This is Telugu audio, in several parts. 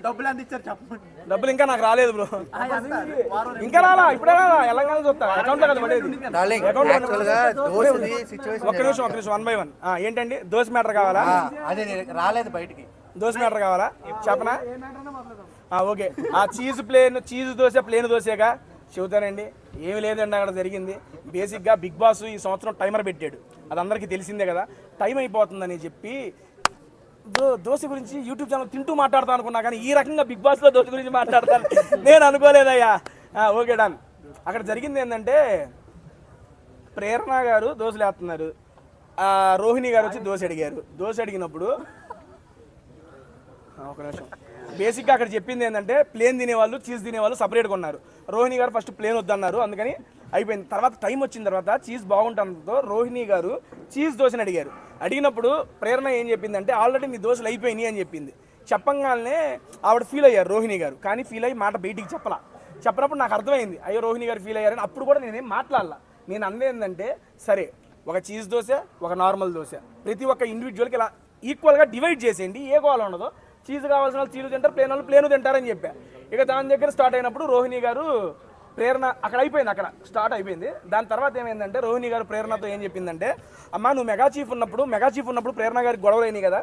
డబ్బులు ఎంత ఇచ్చారు చెప్పండి. డబ్బులు ఇంకా నాకు రాలేదు బ్రో, ఇంకా రాలా, ఇప్పుడే తెలంగాణ చూస్తా అకౌంట్ కదా పడేది. ఒక్క నిమిషం 1 by 1 ఏంటండి దోశ మ్యాటర్ కావాలా? అదే రాలేదు బయటికి. దోశ మ్యాటర్ కావాలా చెప్పనా? ఓకే, ఆ చీజ్ దోశ ప్లేన్ దోశగా చెబుతానండి. ఏమి లేదండి అక్కడ జరిగింది. బేసిక్గా బిగ్ బాస్ ఈ సంవత్సరం టైమర్ పెట్టాడు, అది అందరికీ తెలిసిందే కదా. టైం అయిపోతుందని చెప్పి దోశ గురించి యూట్యూబ్ ఛానల్ తింటూ మాట్లాడతాను అనుకున్నా, కానీ ఈ రకంగా బిగ్ బాస్లో దోశ గురించి మాట్లాడతాను నేను అనుకోలేదయ్యా. Okay done. అక్కడ జరిగింది ఏంటంటే ప్రేరణ గారు దోశలు వేస్తున్నారు, రోహిణి గారు వచ్చి దోశ అడిగినప్పుడు ఒక నిమిషం, బేసిక్గా అక్కడ చెప్పింది ఏంటంటే ప్లేన్ తినేవాళ్ళు చీజ్ తినేవాళ్ళు సపరేట్గా ఉన్నారు. రోహిణి గారు ఫస్ట్ ప్లేన్ వద్దన్నారు, అందుకని అయిపోయింది. తర్వాత టైం వచ్చిన తర్వాత చీజ్ బాగుంటుందో రోహిణి గారు చీజ్ దోశని అడిగినప్పుడు ప్రేరణ ఏం చెప్పిందంటే ఆల్రెడీ నీ దోశలు అయిపోయినాయి అని చెప్పింది. చెప్పంగానే ఆవిడ ఫీల్ అయ్యారు రోహిణి గారు, కానీ ఫీల్ అయ్యి మాట బయటికి చెప్పనప్పుడు నాకు అర్థమైంది అయ్యో రోహిణి గారు ఫీల్ అయ్యారని. అప్పుడు కూడా నేనేం మాట్లాడాల. నేను అన్నది ఏంటంటే సరే ఒక చీజ్ దోశ ఒక నార్మల్ దోశ ప్రతి ఒక్క ఇండివిజువల్కి ఇలా ఈక్వల్గా డివైడ్ చేసేయండి, ఏ గోళ ఉండదో. చీజ్ కావాల్సిన వాళ్ళు చీజ్ తింటారు, ప్లేన్ వాళ్ళు ప్లేను తింటారని చెప్పా. ఇక దాని దగ్గర స్టార్ట్ అయినప్పుడు రోహిణి గారు ప్రేరణ అక్కడ అయిపోయింది, అక్కడ స్టార్ట్ అయిపోయింది. దాని తర్వాత ఏమైందంటే రోహిణి గారు ప్రేరణతో ఏం చెప్పిందంటే అమ్మ నువ్వు మెగా చీఫ్ ఉన్నప్పుడు ప్రేరణ గారికి గొడవలు అయినాయి కదా.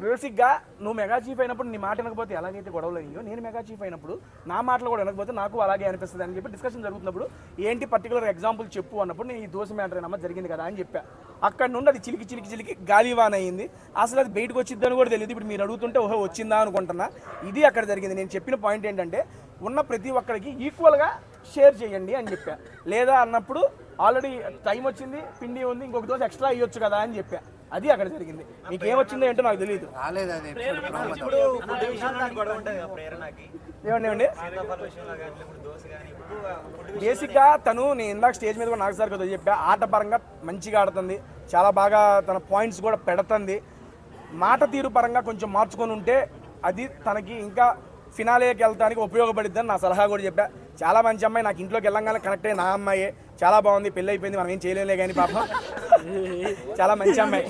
బేసిక్గా నువ్వు మెగా చీఫ్ అయినప్పుడు నీ మాట వినకపోతే ఎలాగైతే గొడవలు అయ్యో నేను మెగా చీఫ్ అయినప్పుడు నా మాటలు కూడా వినకపోతే నాకు అలాగే అనిపిస్తుంది అని చెప్పి డిస్కషన్ జరుగుతున్నప్పుడు ఏంటి పర్టికులర్ ఎగ్జాంపుల్ చెప్పు అన్నప్పుడు నేను ఈ దోశ మ్యాటర్ అయినమ్మ జరిగింది కదా అని చెప్పా. అక్కడ నుండి అది చిలికి గాలివాన్ అయ్యింది. అసలు అది బయటకు వచ్చిద్దని కూడా తెలియదు. ఇప్పుడు మీరు అడుగుతుంటే ఓహో వచ్చిందా అనుకుంటున్నా. ఇది అక్కడ జరిగింది. నేను చెప్పిన పాయింట్ ఏంటంటే ఉన్న ప్రతి ఒక్కరికి ఈక్వల్గా షేర్ చేయండి అని చెప్పా. లేదా అన్నప్పుడు ఆల్రెడీ టైం వచ్చింది, పిండి ఉంది, ఇంకొక దోశ ఎక్స్ట్రా ఇవ్వచ్చు కదా అని చెప్పా. అది అక్కడ జరిగింది. మీకు ఏమొచ్చిందో ఏంటో నాకు తెలియదు. ఏమండి బేసిక్గా తను నేను ఇందాక స్టేజ్ మీద కూడా నాకు సార్ కదా చెప్పా, ఆట పరంగా మంచిగా ఆడుతుంది, చాలా బాగా తన పాయింట్స్ కూడా పెడుతుంది. మాట తీరు పరంగా కొంచెం మార్చుకొని ఉంటే అది తనకి ఇంకా ఫినాలేకి వెళ్తానికి ఉపయోగపడిద్దని నా సలహా కూడా చెప్పా. చాలా మంచి అమ్మాయి, నాకు ఇంట్లోకి వెళ్ళంగానే కనెక్ట్ అయ్యి నా అమ్మాయి చాలా బాగుంది, పెళ్ళి అయిపోయింది, మనం ఏం చేయలేలే కానీ పాపం చాలా మంచి అమ్మాయి.